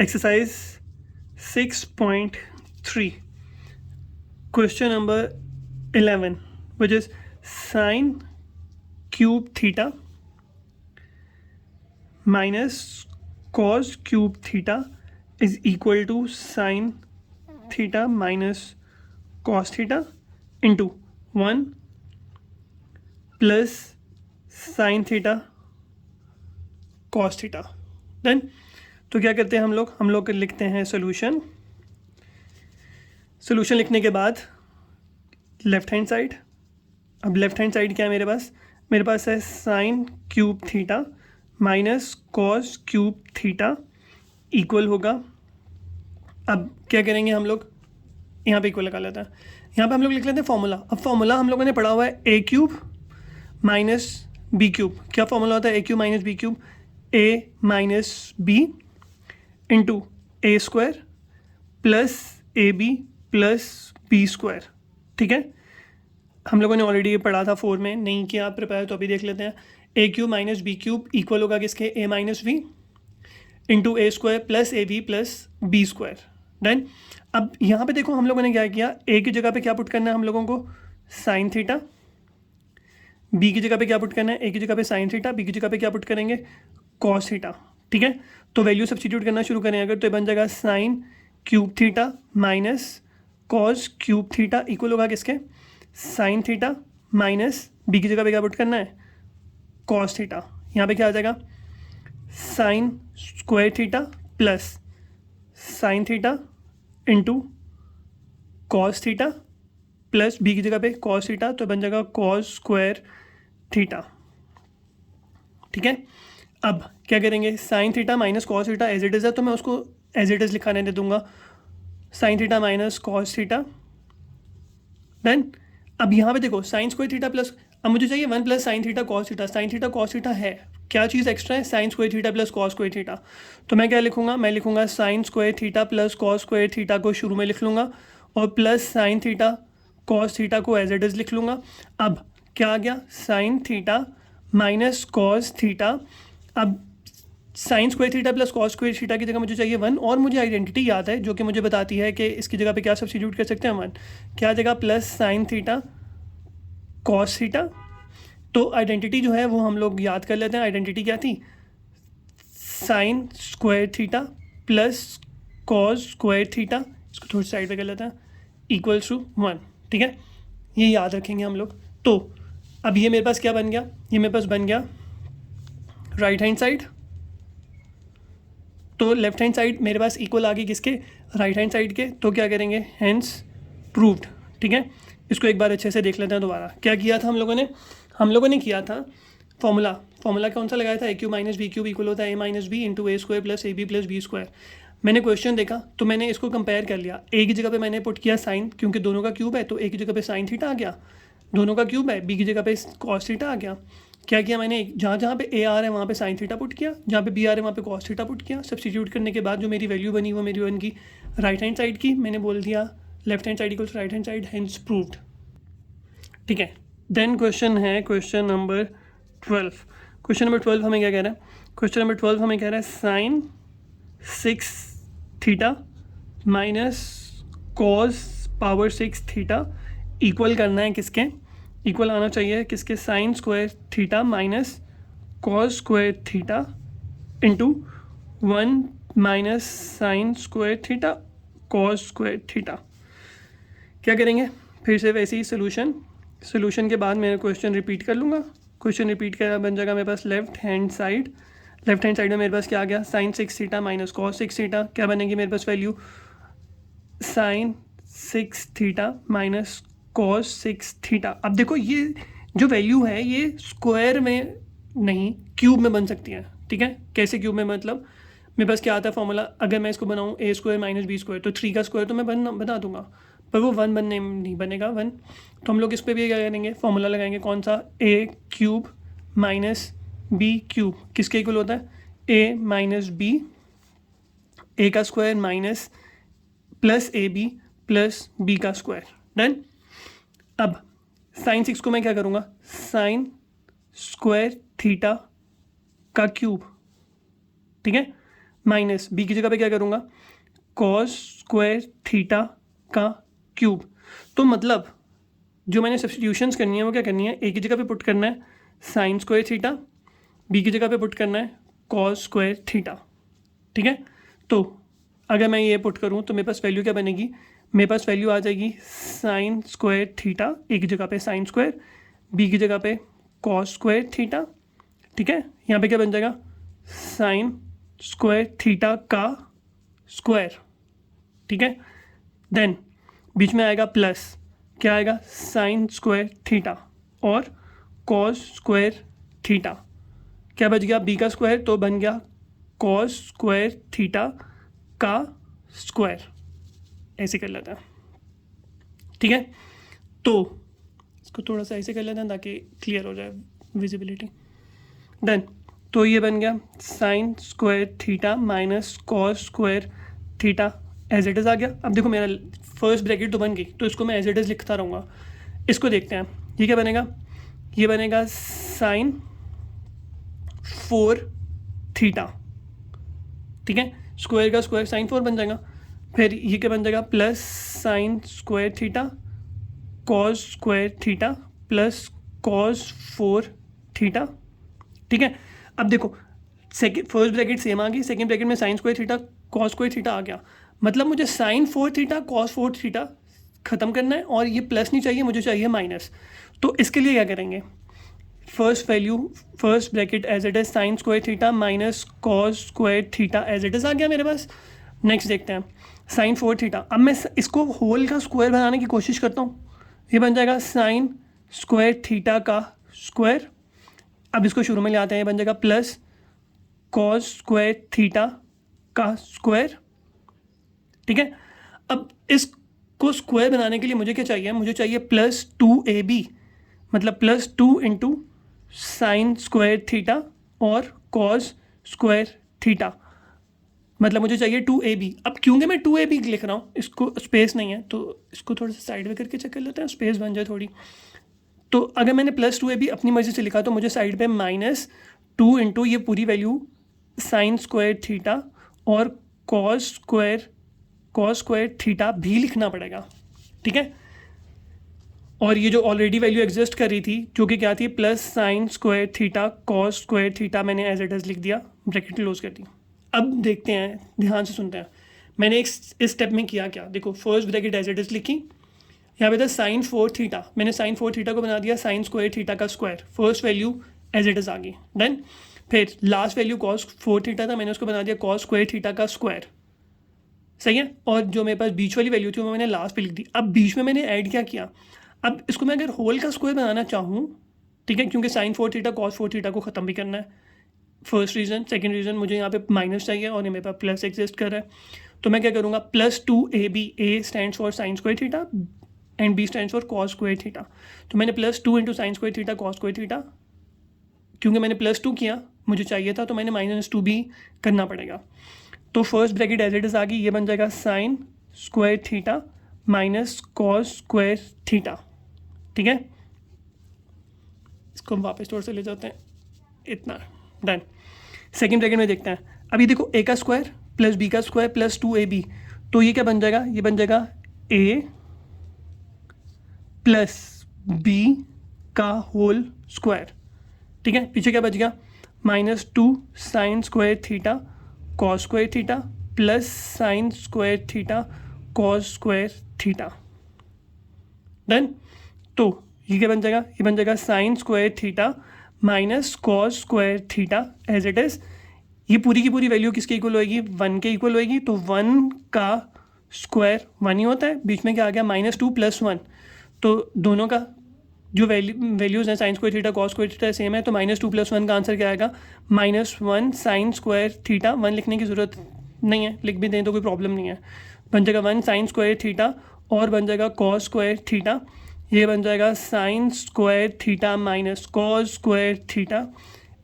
Exercise 6.3, question number 11, which is sine cube theta minus cos cube theta is equal to sine theta minus cos theta into 1 plus sin theta cos theta. Then तो क्या करते हैं हम लोग लिखते हैं solution लिखने के बाद लेफ्ट हैंड साइड. अब लेफ्ट हैंड साइड क्या है मेरे पास है sine cube theta minus cos cube theta equal होगा. अब क्या करेंगे हम लोग, यहाँ पे इक्वल लगा लेते हैं. यहाँ पे हम लोग लिख लेते हैं फॉर्मूला. अब फॉर्मूला हम लोगों ने पढ़ा हुआ है A cube minus B cube. क्या फॉर्मूला होता है A cube minus B cube? A minus B into A square plus A B plus B square. ठीक है, हम लोगों ने ऑलरेडी ये पढ़ा था 4 में. नहीं किया आप प्रिपेयर तो अभी देख लेते हैं. A cube minus B cube equal होगा किसके? A minus B into A square plus A B plus B square. Done. अब यहाँ पे देखो हम लोगों ने क्या किया, ए की जगह पे क्या पुट करना है हम लोगों को? Sine theta. बी की जगह पे क्या पुट करना है? ए की जगह पे साइन थीटा. बी की जगह पे क्या पुट करेंगे? Cos theta. ठीक है, तो वैल्यू सब्स्टिट्यूट करना शुरू करें अगर, तो बन जाएगा sine cube theta minus cos cube theta equal होगा किसके? साइन थीटा माइनस बी की जगह पे क्या पुट करना है? Cos theta. यहाँ पे क्या आ जाएगा? Sine square theta plus sine theta into cos theta plus B की जगह पे कॉस थीटा, तो बन जाएगा कॉस स्क्वायर थीटा. ठीक है, अब क्या करेंगे? Sine theta minus cos theta as it is है, तो मैं उसको एज इट इज़ लिखाने दे दूंगा. Sine theta minus cos theta. Then अब यहाँ पे देखो साइन स्क्वायर थीटा प्लस, अब मुझे चाहिए 1 plus sine theta cos theta. Sine theta cos theta है, क्या चीज़ एक्स्ट्रा है? Sine square theta plus cos square theta. तो मैं क्या लिखूंगा? मैं लिखूंगा sine square theta plus cos square theta को शुरू में लिख लूँगा और plus sine theta cos theta को एज इट इज़ लिख लूँगा. अब क्या आ गया? Sine theta minus cos theta. अब sine square theta plus cos square theta की जगह मुझे चाहिए 1, और मुझे आइडेंटिटी याद है जो कि मुझे बताती है कि इसकी जगह पे क्या सब्स्टिट्यूट कर सकते हैं 1. क्या आ जाएगा? Plus sine theta cos theta. तो आइडेंटिटी जो है वो हम लोग याद कर लेते हैं. आइडेंटिटी क्या थी? Sign square theta plus cos square theta, इसको थोड़ी साइड पे कर लेते हैं, इक्वल्स टू 1. ठीक है, ये याद रखेंगे हम लोग. तो अब ये मेरे पास क्या बन गया? ये मेरे पास बन गया राइट हैंड साइड. तो लेफ्ट हैंड साइड मेरे पास इक्वल आ गई किसके? राइट हैंड साइड के. तो क्या करेंगे? Hence proved. ठीक है, इसको एक बार अच्छे से देख लेते हैं दोबारा. क्या किया था हम लोगों ने किया था फॉर्मूला कौन सा लगाया था? A cube minus B cube equal होता है ए minus B into A square plus A B plus B square. मैंने क्वेश्चन देखा तो मैंने इसको कंपेयर कर लिया. ए की जगह पे मैंने पुट किया साइन, क्योंकि दोनों का क्यूब है, तो ए की जगह पे साइन थीटा आ गया. दोनों का क्यूब है, बी की जगह पे कॉस थीटा आ गया. क्या किया मैंने? जहाँ पे ए आ रहा है वहाँ पे साइन थीटा पुट किया, जहाँ पे बी आ रहा है वहाँ पे कॉस थीटा पुट किया. सब्स्टिट्यूट करने के बाद जो मेरी वैल्यू बनी वो मेरी बन की राइट हैंड साइड की. मैंने बोल दिया left hand side equals right hand side, hence proved. ठीक है, देन क्वेश्चन है क्वेश्चन नंबर 12. क्वेश्चन नंबर 12 हमें क्या कह रहा है? क्वेश्चन नंबर 12 हमें कह रहा है sine 6 theta minus cos power 6 theta equal करना है किसके? इक्वल आना चाहिए किसके? Sine square theta minus cos square theta into 1 minus sine square theta cos square theta. क्या करेंगे? फिर से वैसे ही सोल्यूशन के बाद मैं क्वेश्चन रिपीट कर लूँगा. क्वेश्चन रिपीट कर बन जाएगा मेरे पास लेफ्ट हैंड साइड में मेरे पास क्या आ गया? Sine 6 theta minus cos 6 theta. क्या बनेगी मेरे पास value? Sine 6 theta minus cos 6 theta. अब देखो ये जो वैल्यू है ये स्क्वायर में नहीं क्यूब में बन सकती है. ठीक है, कैसे क्यूब में? मतलब मेरे पास क्या आता है फॉर्मूला, अगर मैं इसको बनाऊँ ए स्क्वायर माइनस बी स्क्वायर, तो 3 का स्क्वायर तो मैं बना दूंगा, पर वो 1 बनने नहीं बनेगा 1. तो हम लोग इस पर भी क्या करेंगे? फॉर्मूला लगाएंगे. कौन सा? A cube minus B cube किसके इक्वल होता है? ए माइनस बी, ए का square minus plus A B plus B का स्क्वायर. डन. अब साइन 6 को मैं क्या करूँगा? साइन स्क्वायर थीटा का क्यूब. ठीक है, माइनस बी की जगह पे क्या करूँगा, कॉस स्क्वायर थीटा का क्यूब। तो मतलब जो मैंने सब्स्टिट्यूशंस करनी है वो क्या करनी है, ए की जगह पे पुट करना है साइन स्क्वायर थीटा, बी की जगह पे पुट करना है कॉस स्क्वायर थीटा। ठीक है, तो अगर मैं ये पुट करूँ तो मेरे पास वैल्यू क्या बनेगी, मेरे पास वैल्यू आ जाएगी साइन स्क्वायर थीटा, ए की जगह पे साइन स्क्वायर, बी की जगह पे कॉस स्क्वायर थीटा। ठीक है, यहाँ पे क्या बन जाएगा, साइन स्क्वायर थीटा का स्क्वायर। ठीक है, देन बीच में आएगा प्लस, क्या आएगा, साइन स्क्वायर थीटा और कॉस स्क्वायर थीटा। क्या बच गया, बी का स्क्वायर तो बन गया कॉस स्क्वायर थीटा का स्क्वायर। ऐसे कर लेते हैं। ठीक है, तो इसको थोड़ा सा ऐसे कर लेते हैं ताकि क्लियर हो जाए विजिबिलिटी। डन, तो ये बन गया sine square theta minus cos square theta as it is आ गया। अब देखो मेरा फर्स्ट ब्रैकेट तो बन गई, तो इसको मैं एज इट इज़ लिखता रहूँगा। इसको देखते हैं, ये क्या बनेगा, ये बनेगा साइन 4 थीटा। ठीक है, स्क्वायर का स्क्वायर साइन 4 बन जाएगा। फिर ये क्या बन जाएगा, plus sine square theta cos square theta plus cos 4 theta. ठीक है, अब देखो सेकेंड फर्स्ट ब्रैकेट सेम आ गई, सेकेंड ब्रैकेट में sine square theta cos square theta आ गया। मतलब मुझे साइन 4 थीटा कॉस 4 थीटा ख़त्म करना है और ये प्लस नहीं चाहिए, मुझे चाहिए माइनस। तो इसके लिए क्या करेंगे, first value first bracket as it is sine square theta minus cos square theta as it is आ गया मेरे पास। नेक्स्ट देखते हैं साइन 4 थीटा। अब मैं इसको होल का स्क्वायर बनाने की कोशिश करता हूँ, ये बन जाएगा साइन स्क्वायर थीटा का स्क्वायर। अब इसको शुरू में ले आते हैं, ये बन जाएगा प्लस कॉस स्क्वायर थीटा का स्क्वायर। ठीक है, अब इसको स्क्वायर बनाने के लिए मुझे क्या चाहिए, मुझे चाहिए प्लस 2ab, मतलब plus 2 into sine square theta और कॉस स्क्वायर थीटा, मतलब मुझे चाहिए 2ab। अब क्योंकि मैं 2ab लिख रहा हूँ, इसको स्पेस नहीं है तो इसको थोड़ा सा साइड में करके चेक कर लेते हैं, स्पेस बन जाए थोड़ी। तो अगर मैंने प्लस 2ab अपनी मर्जी से लिखा तो मुझे साइड पे माइनस 2 इंटू ये पूरी वैल्यू साइन स्क्वायर थीटा और कॉस स्क्वायर थीटा भी लिखना पड़ेगा। ठीक है, और ये जो ऑलरेडी वैल्यू एग्जिस्ट कर रही थी जो कि क्या थी, plus sine square theta cos square theta, मैंने एज इट इज़ लिख दिया, ब्रैकेट क्लोज कर दी। अब देखते हैं, ध्यान से सुनते हैं मैंने इस स्टेप में किया क्या। देखो first bracket as it is लिखी, यहाँ पे था साइन 4 थीटा, मैंने साइन 4 थीटा को बना दिया साइन स्क्वायर थीटा का square, first value as it is आ गई। डन, फिर लास्ट वैल्यू कॉस 4 थीटा था, मैंने उसको बना दिया कॉस स्क्वायर थीटा का स्क्वायर। सही है, और जो मेरे पास बीच वाली वैल्यू थी वो मैंने लास्ट पे लिख दी। अब बीच में मैंने ऐड क्या किया, अब इसको मैं अगर होल का स्क्वायर बनाना चाहूँ, ठीक है, क्योंकि साइन 4 थीटा कॉस 4 थीटा को ख़त्म भी करना है, फर्स्ट रीज़न। सेकंड रीज़न, मुझे यहाँ पे माइनस चाहिए और मेरे पास प्लस एग्जिस्ट कर रहा है, तो मैं क्या करूँगा, plus 2ab, A stands for sine square theta and B stands for cos square theta. तो मैंने plus 2 into sine square theta cos square theta, क्योंकि मैंने प्लस 2 किया मुझे चाहिए था तो मैंने माइनस 2 भी करना पड़ेगा। तो first bracket as it is आ गई, ये बन जाएगा sine square theta minus cos square theta. ठीक है, इसको हम वापस थोड़ा सा ले जाते हैं, इतना। डन, सेकेंड ब्रैकेट में देखते हैं। अभी देखो ए का स्क्वायर प्लस बी का स्क्वायर प्लस 2ab, तो ये क्या बन जाएगा, ये बन जाएगा ए प्लस बी का होल स्क्वायर। ठीक है, पीछे क्या बच गया, minus 2 sine square theta cos square theta plus sine square theta cos square theta. Done, तो ये क्या बन जाएगा, ये बन जाएगा sine square theta minus cos square theta as it is. ये पूरी की पूरी वैल्यू किसके इक्वल होएगी, 1 के इक्वल होएगी, तो 1 का स्क्वायर 1 ही होता है। बीच में क्या आ गया, माइनस 2 प्लस 1, तो दोनों का जो वैल्यूज़ हैं sign square theta cos square theta same है, तो माइनस 2 प्लस 1 का आंसर क्या आएगा, माइनस 1 साइन स्क्वायर थीटा। 1 लिखने की ज़रूरत नहीं है, लिख भी दें तो कोई प्रॉब्लम नहीं है, बन जाएगा 1 साइन स्क्वायर थीटा और बन जाएगा कॉस स्क्वायर थीटा, ये बन जाएगा sine square theta minus cos square theta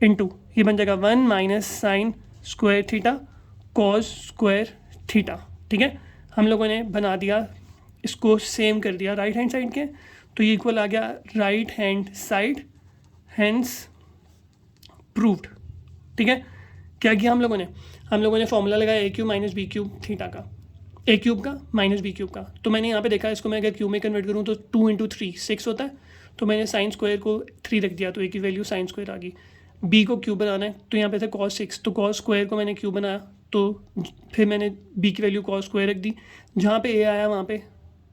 into ये बन जाएगा 1 minus sine square theta cos square theta. ठीक है, हम लोगों ने बना दिया, इसको सेम कर दिया राइट हैंड साइड के, तो ये इक्वल आ गया right hand side, hence proved. ठीक है, क्या किया हम लोगों ने, हम लोगों ने फॉर्मूला लगाया a cube minus B cube theta का, ए क्यूब का माइनस बी क्यूब का। तो मैंने यहाँ पे देखा इसको मैं अगर क्यूब में कन्वर्ट करूँ तो 2 इंटू 3 6 होता है, तो मैंने साइन स्क्वायर को 3 रख दिया, तो ए की वैल्यू साइन स्क्वायर आ गई। बी को क्यूब बनाना है, तो यहाँ पे था कॉस 6, तो कॉस स्क्वायर को मैंने क्यूब बनाया, तो फिर मैंने बी की वैल्यू कॉस स्क्वायर रख दी। जहाँ पे ए आया वहाँ पे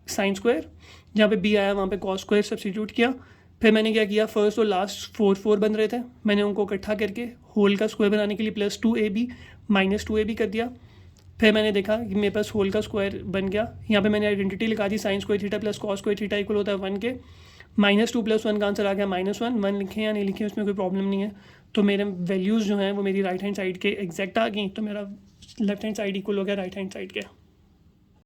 साइन स्क्वायर, जहाँ पे बी आया वहाँ पे कॉस स्क्वायर सब्स्टिट्यूट किया। फिर मैंने क्या किया, फर्स्ट और लास्ट 4 बन रहे थे, मैंने उनको इकट्ठा करके होल का स्क्वायर बनाने के लिए प्लस 2ab माइनस 2ab कर दिया। फिर मैंने देखा कि मेरे पास होल का स्क्वायर बन गया। यहाँ पे मैंने आइडेंटिटी लिखा दी, sine square theta plus cos square theta equal होता है 1 के। -2 + 1 का आंसर आ गया -1। 1 लिखें या नहीं लिखें उसमें कोई प्रॉब्लम नहीं है। तो मेरे वैल्यूज़ जो हैं वो मेरी राइट हैंड साइड के एग्जैक्ट आ गई, तो मेरा लेफ्ट हैंड साइड इक्वल हो गया राइट हैंड साइड के।